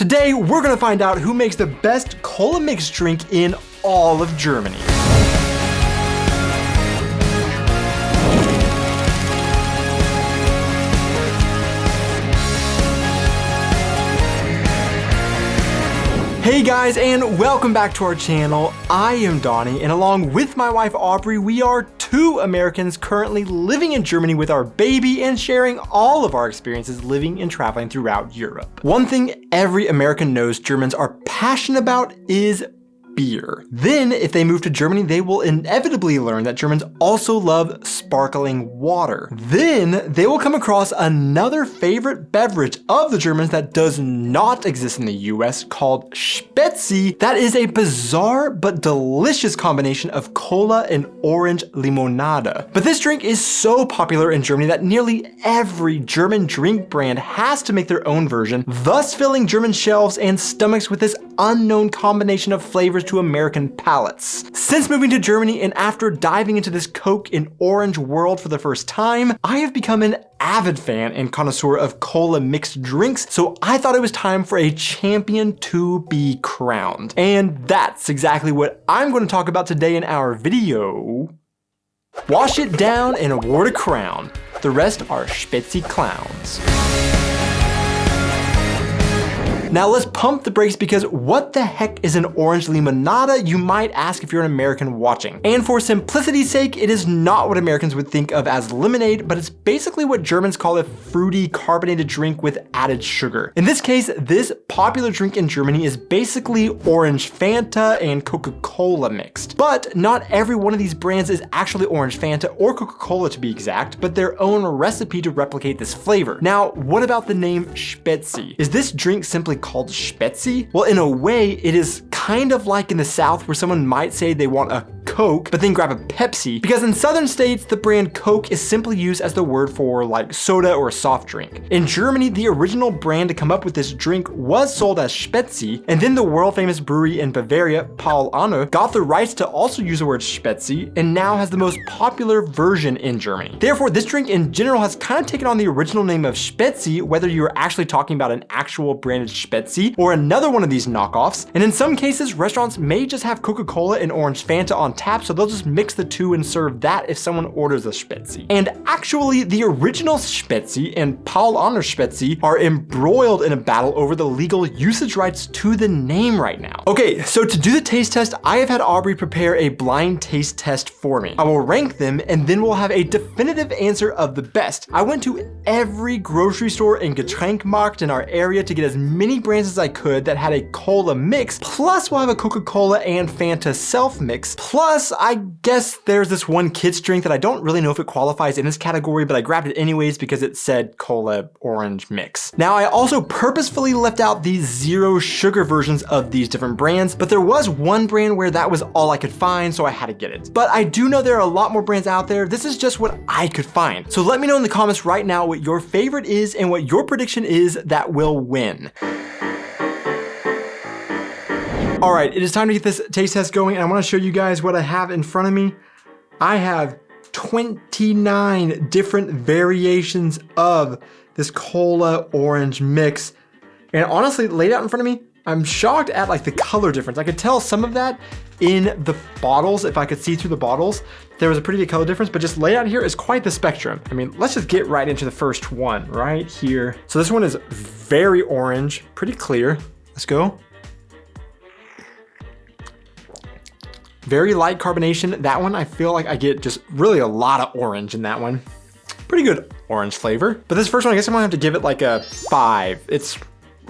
Today, we're gonna find out who makes the best cola mixed drink in all of Germany. Hey guys, and welcome back to our channel. I am Donnie, and along with my wife Aubrey, we are two Americans currently living in Germany with our baby and sharing all of our experiences living and traveling throughout Europe. One thing every American knows Germans are passionate about is beer. Then, if they move to Germany, they will inevitably learn that Germans also love sparkling water. Then, they will come across another favorite beverage of the Germans that does not exist in the US called Spezi. That is a bizarre but delicious combination of cola and orange limonada. But this drink is so popular in Germany that nearly every German drink brand has to make their own version, thus filling German shelves and stomachs with this unknown combination of flavors to American palates. Since moving to Germany and after diving into this Coke and orange world for the first time, I have become an avid fan and connoisseur of cola mixed drinks, so I thought it was time for a champion to be crowned. And that's exactly what I'm going to talk about today in our video. Wash it down and award a crown. The rest are Spezi clowns. Now let's pump the brakes because what the heck is an orange limonada, you might ask if you're an American watching. And for simplicity's sake, it is not what Americans would think of as lemonade, but it's basically what Germans call a fruity carbonated drink with added sugar. In this case, this popular drink in Germany is basically orange Fanta and Coca-Cola mixed. But not every one of these brands is actually orange Fanta or Coca-Cola to be exact, but their own recipe to replicate this flavor. Now, what about the name Spezi? Is this drink simply called Spezi? Well, in a way, it is kind of like in the South where someone might say they want a Coke, but then grab a Pepsi, because in southern states, the brand Coke is simply used as the word for like soda or a soft drink. In Germany, the original brand to come up with this drink was sold as Spezi, and then the world famous brewery in Bavaria, Paulaner, got the rights to also use the word Spezi, and now has the most popular version in Germany. Therefore, this drink in general has kind of taken on the original name of Spezi, whether you're actually talking about an actual branded Spezi or another one of these knockoffs. And in some cases, restaurants may just have Coca-Cola and orange Fanta on tap, so they'll just mix the two and serve that if someone orders a Spezi. And actually, the original Spezi and Paulaner Spezi are embroiled in a battle over the legal usage rights to the name right now. Okay, so to do the taste test, I have had Aubrey prepare a blind taste test for me. I will rank them and then we'll have a definitive answer of the best. I went to every grocery store and Getränkmarkt in our area to get as many brands as I could that had a cola mix, plus we'll have a Coca-Cola and Fanta self mix, plus I guess there's this one kids drink that I don't really know if it qualifies in this category, but I grabbed it anyways because it said cola orange mix. Now I also purposefully left out the zero sugar versions of these different brands, but there was one brand where that was all I could find, so I had to get it. But I do know there are a lot more brands out there. This is just what I could find. So let me know in the comments right now what your favorite is and what your prediction is that will win. All right, it is time to get this taste test going, and I want to show you guys what I have in front of me. I have 29 different variations of this cola orange mix. And honestly, laid out in front of me, I'm shocked at like the color difference. I could tell some of that in the bottles. If I could see through the bottles, there was a pretty big color difference, but just laid out here is quite the spectrum. I mean, let's just get right into the first one right here. So this one is very orange, pretty clear. Let's go. Very light carbonation. That one, I feel like I get just really a lot of orange in that one. Pretty good orange flavor. But this first one, I guess I'm gonna have to give it like a 5. It's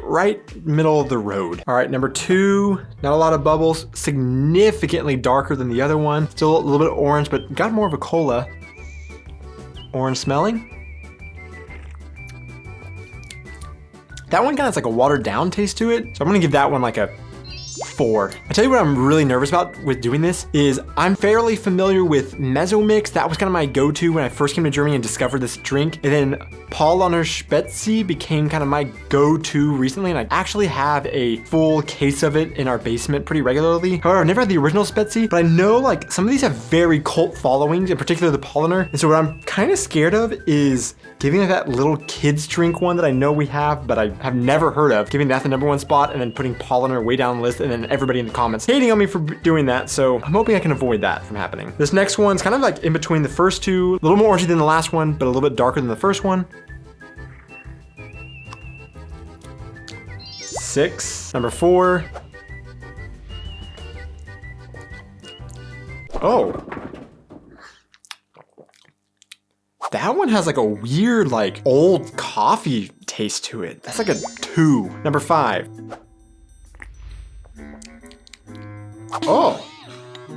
right middle of the road. All right, number 2, not a lot of bubbles, significantly darker than the other one. Still a little bit of orange, but got more of a cola. Orange smelling. That one kind of has like a watered down taste to it. So I'm gonna give that one like a 4. I tell you what I'm really nervous about with doing this is I'm fairly familiar with Mezzomix. That was kind of my go-to when I first came to Germany and discovered this drink. And then Paulaner Spezi became kind of my go-to recently, and I actually have a full case of it in our basement pretty regularly. However, I've never had the original Spezi, but I know like some of these have very cult followings, in particular the Paulaner. And so what I'm kind of scared of is giving that little kids drink one that I know we have, but I have never heard of, giving that the #1 spot and then putting Paulaner way down the list, and then everybody in the comments hating on me for doing that. So I'm hoping I can avoid that from happening. This next one's kind of like in between the first two, a little more orangey than the last one, but a little bit darker than the first one. 6, number 4. Oh. That one has like a weird, like old coffee taste to it. That's like a 2. Number 5. Oh,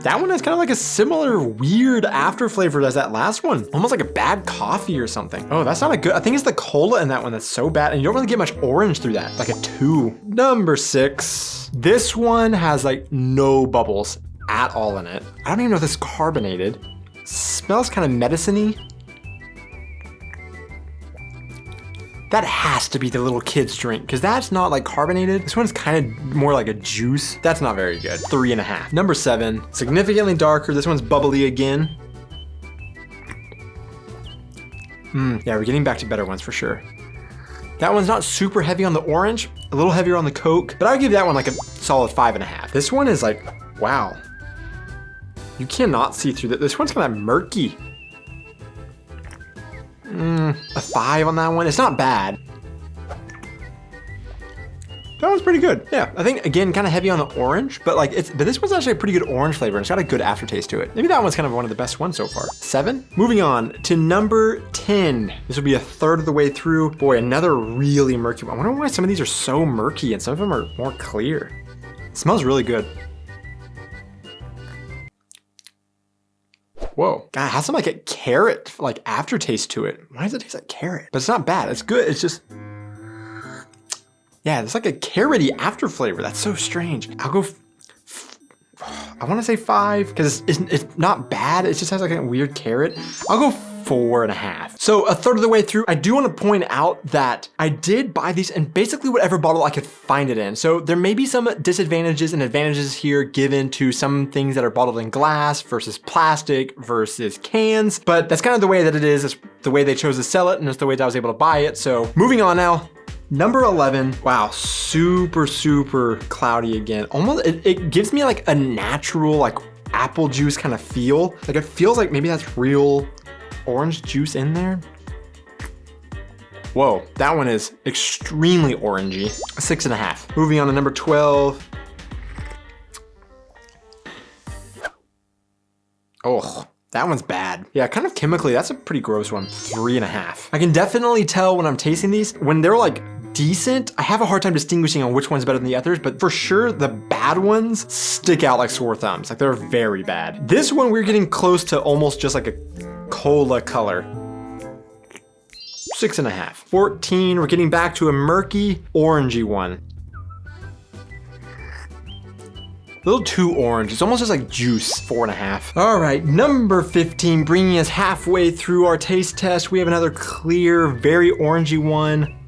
that one has kind of like a similar weird after flavor as that last one. Almost like a bad coffee or something. Oh, that's not a good, I think it's the cola in that one that's so bad, and you don't really get much orange through that, like a 2. Number 6. This one has like no bubbles at all in it. I don't even know if this is carbonated. Smells kind of medicine-y. That has to be the little kids drink, because that's not like carbonated. This one's kind of more like a juice. That's not very good. 3.5. Number 7, significantly darker. This one's bubbly again. Yeah, we're getting back to better ones for sure. That one's not super heavy on the orange, a little heavier on the Coke, but I would give that one like a solid 5.5. This one is like, wow. You cannot see through that. This one's kind of murky. A 5 on that one. It's not bad. That one's pretty good. Yeah, I think again, kind of heavy on the orange, but like but this one's actually a pretty good orange flavor, and it's got a good aftertaste to it. Maybe that one's kind of one of the best ones so far. 7. Moving on to number 10. This will be a third of the way through. Boy, another really murky one. I wonder why some of these are so murky and some of them are more clear. It smells really good. Whoa, God, it has some like a carrot like aftertaste to it. Why does it taste like carrot? But it's not bad, it's good, it's just, yeah, it's like a carroty after flavor. That's so strange. I'll go, I wanna say 5, because it's not bad, it just has like a weird carrot. I'll go 4.5. So a third of the way through, I do want to point out that I did buy these in basically whatever bottle I could find it in. So there may be some disadvantages and advantages here given to some things that are bottled in glass versus plastic versus cans, but that's kind of the way that it is. It's the way they chose to sell it, and it's the way that I was able to buy it. So moving on now. Number 11, wow, super, super cloudy again. Almost, it gives me like a natural like apple juice kind of feel. Like it feels like maybe that's real orange juice in there. Whoa, that one is extremely orangey. 6.5. Moving on to number 12. Oh, that one's bad. Yeah, kind of chemically, that's a pretty gross one. 3.5. I can definitely tell when I'm tasting these, when they're like decent, I have a hard time distinguishing on which one's better than the others, but for sure the bad ones stick out like sore thumbs. Like they're very bad. This one, we're getting close to almost just like a cola color. 6.5. 14, we're getting back to a murky, orangey one. A little too orange. It's almost just like juice. 4.5. All right, number 15, bringing us halfway through our taste test. We have another clear, very orangey one.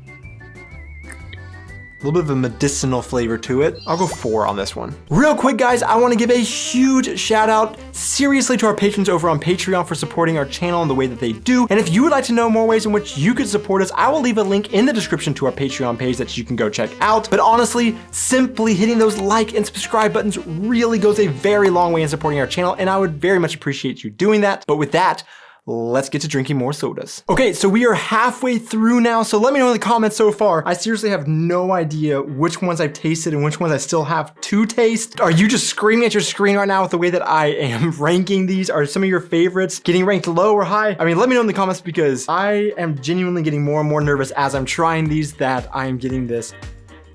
A little bit of a medicinal flavor to it. I'll go 4 on this one. Real quick, guys, I want to give a huge shout out seriously to our patrons over on Patreon for supporting our channel in the way that they do. And if you would like to know more ways in which you could support us, I will leave a link in the description to our Patreon page that you can go check out. But honestly, simply hitting those like and subscribe buttons really goes a very long way in supporting our channel, and I would very much appreciate you doing that. But with that, let's get to drinking more sodas. Okay, so we are halfway through now, so let me know in the comments so far. I seriously have no idea which ones I've tasted and which ones I still have to taste. Are you just screaming at your screen right now with the way that I am ranking these? Are some of your favorites getting ranked low or high? I mean, let me know in the comments, because I am genuinely getting more and more nervous as I'm trying these that I am getting this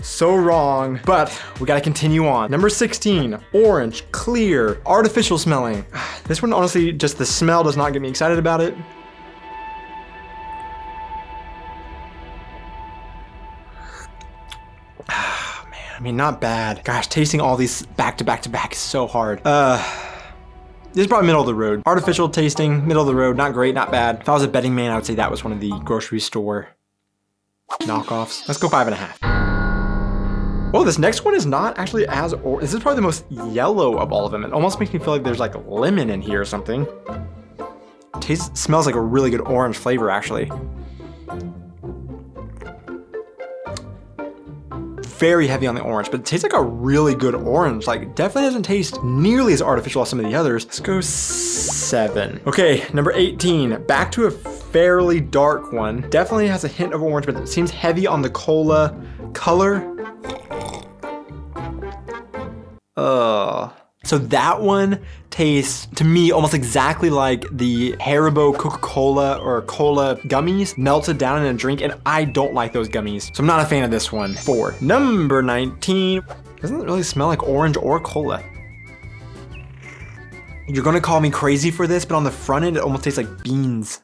so wrong, but we gotta continue on. Number 16, orange, clear, artificial smelling. This one, honestly, just the smell does not get me excited about it. Man. I mean, not bad. Gosh, tasting all these back to back to back is so hard. This is probably middle of the road. Artificial tasting, middle of the road, not great, not bad. If I was a betting man, I would say that was one of the grocery store knockoffs. Let's go 5.5. Oh, this next one is not actually as, this is probably the most yellow of all of them. It almost makes me feel like there's like lemon in here or something. Smells like a really good orange flavor, actually. Very heavy on the orange, but it tastes like a really good orange. Like, definitely doesn't taste nearly as artificial as some of the others. Let's go 7. Okay, number 18. Back to a fairly dark one. Definitely has a hint of orange, but it seems heavy on the cola color. So that one tastes, to me, almost exactly like the Haribo Coca-Cola or Cola gummies melted down in a drink, and I don't like those gummies. So I'm not a fan of this one. 4. Number 19. Doesn't really smell like orange or cola. You're gonna call me crazy for this, but on the front end, it almost tastes like beans.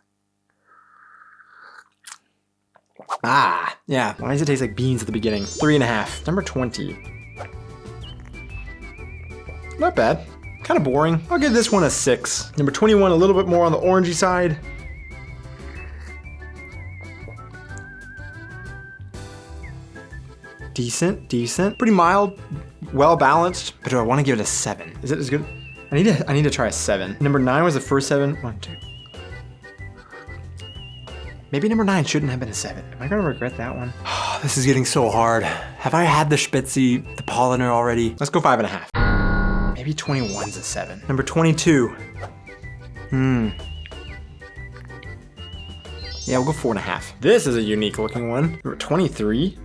Ah, yeah. Why does it taste like beans at the beginning? 3.5. Number 20. Not bad. Kind of boring. I'll give this one a 6. Number 21, a little bit more on the orangey side. Decent, decent. Pretty mild, well balanced. But do I want to give it a 7? Is it as good? I need to try a 7. Number 9 was the first 7. 1, 2. Maybe number 9 shouldn't have been a 7. Am I gonna regret that one? Oh, this is getting so hard. Have I had the Spezi, the Paulaner already? Let's go 5.5. Maybe 21's a 7. Number 22. Yeah, we'll go 4.5. This is a unique looking one. Number 23.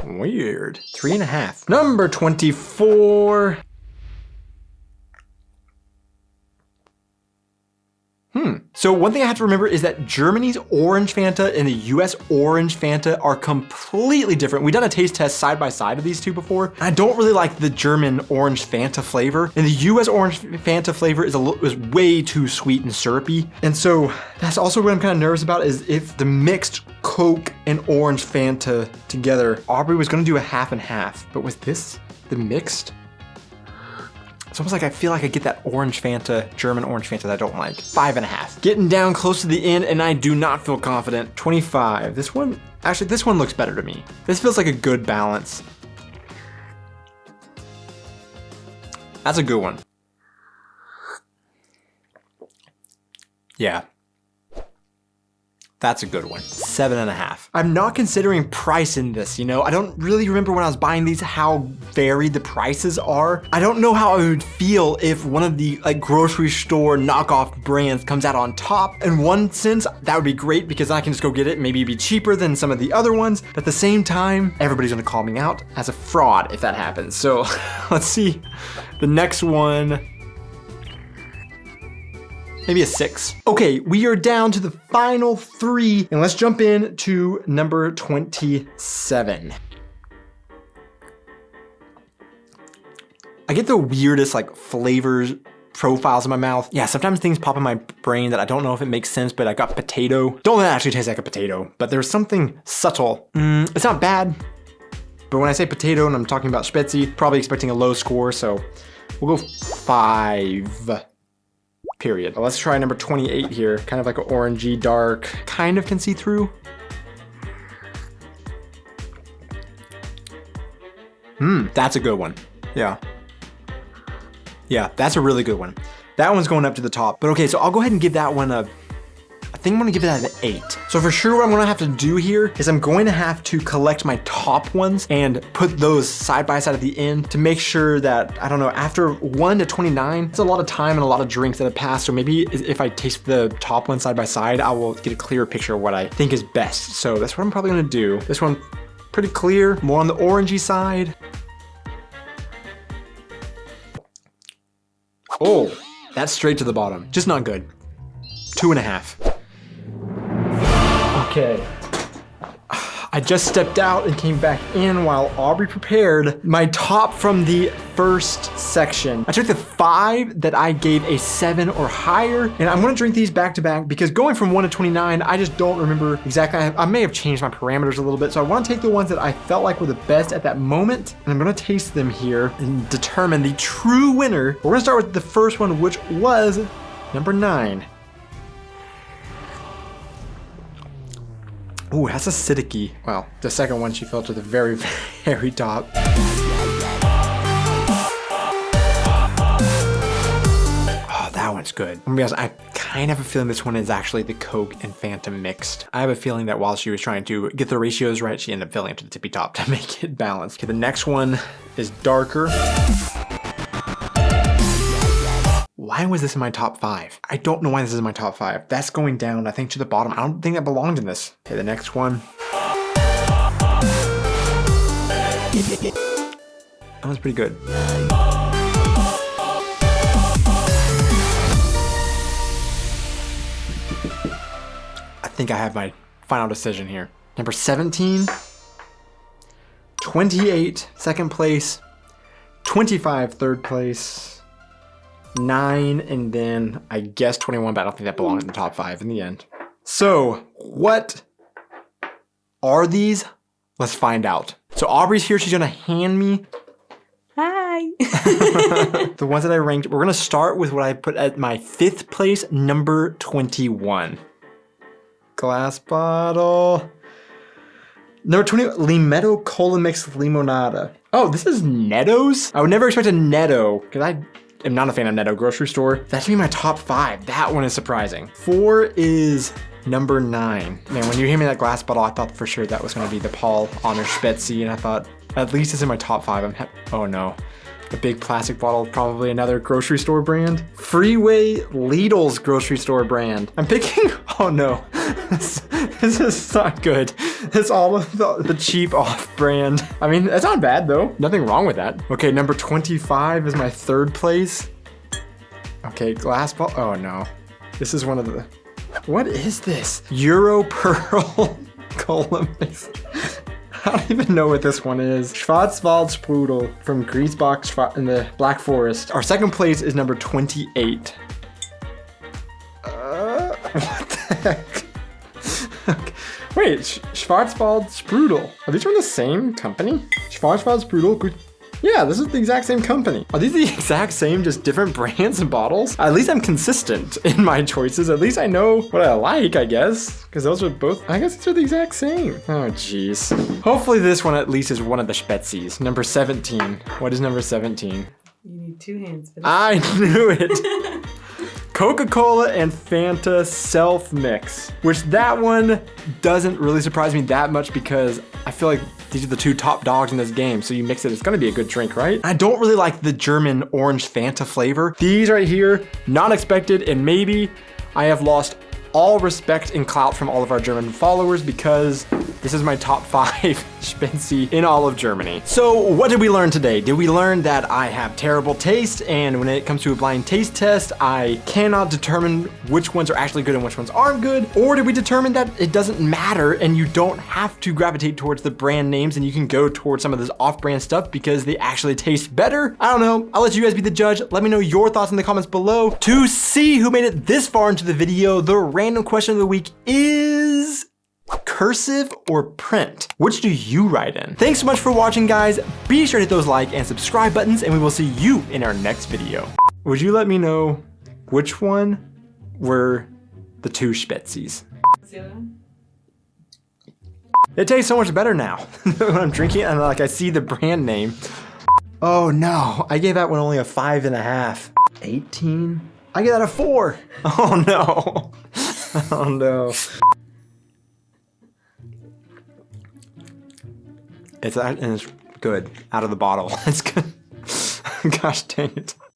Weird. 3.5. Number 24. So one thing I have to remember is that Germany's orange Fanta and the US orange Fanta are completely different. We've done a taste test side by side of these two before. I don't really like the German orange Fanta flavor, and the US orange Fanta flavor is way too sweet and syrupy. And so that's also what I'm kind of nervous about, is if the mixed Coke and orange Fanta together, Aubrey was gonna do a half and half, but was this the mixed? It's almost like I feel like I get that orange Fanta, German orange Fanta that I don't like. 5.5. Getting down close to the end, and I do not feel confident. 25. This one, actually, this one looks better to me. This feels like a good balance. That's a good one. Yeah. That's a good one. 7.5. I'm not considering price in this, you know? I don't really remember when I was buying these how varied the prices are. I don't know how I would feel if one of the like grocery store knockoff brands comes out on top. In one sense, that would be great because I can just go get it. Maybe it'd be cheaper than some of the other ones. But at the same time, everybody's gonna call me out as a fraud if that happens. So let's see. The next one. Maybe a 6. Okay, we are down to the final 3, and let's jump in to number 27. I get the weirdest like flavors profiles in my mouth. Yeah, sometimes things pop in my brain that I don't know if it makes sense, but I got potato. Don't let it actually taste like a potato, but there's something subtle. It's not bad, but when I say potato and I'm talking about Spezi, probably expecting a low score, so we'll go 5. Period. Let's try number 28 here. Kind of like an orangey dark, kind of can see through. That's a good one. Yeah. Yeah, that's a really good one. That one's going up to the top. But okay, so I'll go ahead and give that one a, I think I'm gonna give it an 8. So for sure what I'm gonna have to do here is I'm going to have to collect my top ones and put those side by side at the end to make sure that, I don't know, after 1 to 29, it's a lot of time and a lot of drinks that have passed. So maybe if I taste the top one side by side, I will get a clearer picture of what I think is best. So that's what I'm probably gonna do. This one, pretty clear, more on the orangey side. Oh, that's straight to the bottom. Just not good. 2.5. Okay. I just stepped out and came back in while Aubrey prepared my top from the first section. I took the 5 that I gave a 7 or higher, and I'm gonna drink these back to back because going from 1 to 29, I just don't remember exactly. I may have changed my parameters a little bit, so I wanna take the ones that I felt like were the best at that moment, and I'm gonna taste them here and determine the true winner. We're gonna start with the first one, which was number 9. Ooh, that's acidic-y. Well, the second one she fell to the very, very top. Oh, that one's good. I'm gonna be honest, I kind of have a feeling this one is actually the Coke and Fanta mixed. I have a feeling that while she was trying to get the ratios right, she ended up filling it to the tippy top to make it balanced. Okay, the next one is darker. Why was this in my top 5? I don't know why this is in my top 5. That's going down, I think, to the bottom. I don't think that belonged in this. Okay, the next one. That was pretty good. I think I have my final decision here. Number 17, 28, second place, 25, third place, 9, and then I guess 21, but I don't think that belonged in the top 5 in the end. So what are these? Let's find out. So Aubrey's here. She's gonna hand me Hi. the ones that I ranked. We're gonna start with what I put at my 5th place, number 21. Glass bottle. Number 20, Limetto Cola Mix Limonada. Oh, this is Netto's? I would never expect a Netto, because I am not a fan of Netto grocery store. That's me my top 5. That one is surprising. 4 is number 9. Man, when you gave me that glass bottle, I thought for sure that was gonna be the Paulaner Spezi, and I thought, at least it's in my top 5. Oh no. A big plastic bottle, probably another grocery store brand. Freeway Lidl's grocery store brand. I'm picking, oh no. This is not good. It's all of the cheap off-brand. I mean, that's not bad though. Nothing wrong with that. Okay, number 25 is my 3rd place. Okay, glass bottle. Oh no. This is one of the, what is this? Euro Pearl Cola Mix. I don't even know what this one is. Schwarzwaldsprudel from Griesbach in the Black Forest. Our 2nd place is number 28. What the heck? Okay. Wait, Schwarzwaldsprudel. Are these from the same company? Schwarzwaldsprudel. Yeah, this is the exact same company. Are these the exact same, just different brands and bottles? At least I'm consistent in my choices. At least I know what I like, I guess. Because those are both, I guess these are the exact same. Oh, jeez. Hopefully this one at least is one of the Spezis. Number 17. What is number 17? You need 2 hands for this. I knew it. Coca-Cola and Fanta self-mix, which that one doesn't really surprise me that much because I feel like these are the 2 top dogs in this game. So you mix it, it's gonna be a good drink, right? I don't really like the German orange Fanta flavor. These right here, not expected, and maybe I have lost all respect and clout from all of our German followers because this is my top 5 Spezi in all of Germany. So what did we learn today? Did we learn that I have terrible taste, and when it comes to a blind taste test, I cannot determine which ones are actually good and which ones aren't good? Or did we determine that it doesn't matter and you don't have to gravitate towards the brand names and you can go towards some of this off-brand stuff because they actually taste better? I don't know. I'll let you guys be the judge. Let me know your thoughts in the comments below. To see who made it this far into the video, the random question of the week is cursive or print? Which do you write in? Thanks so much for watching, guys. Be sure to hit those like and subscribe buttons, and we will see you in our next video. Would you let me know which one were the 2 Spezis? It tastes so much better now when I'm drinking it and like I see the brand name. Oh no, I gave that one only a 5.5. 18? I gave that a 4. Oh no. Oh no. It's good out of the bottle. It's good. Gosh dang it.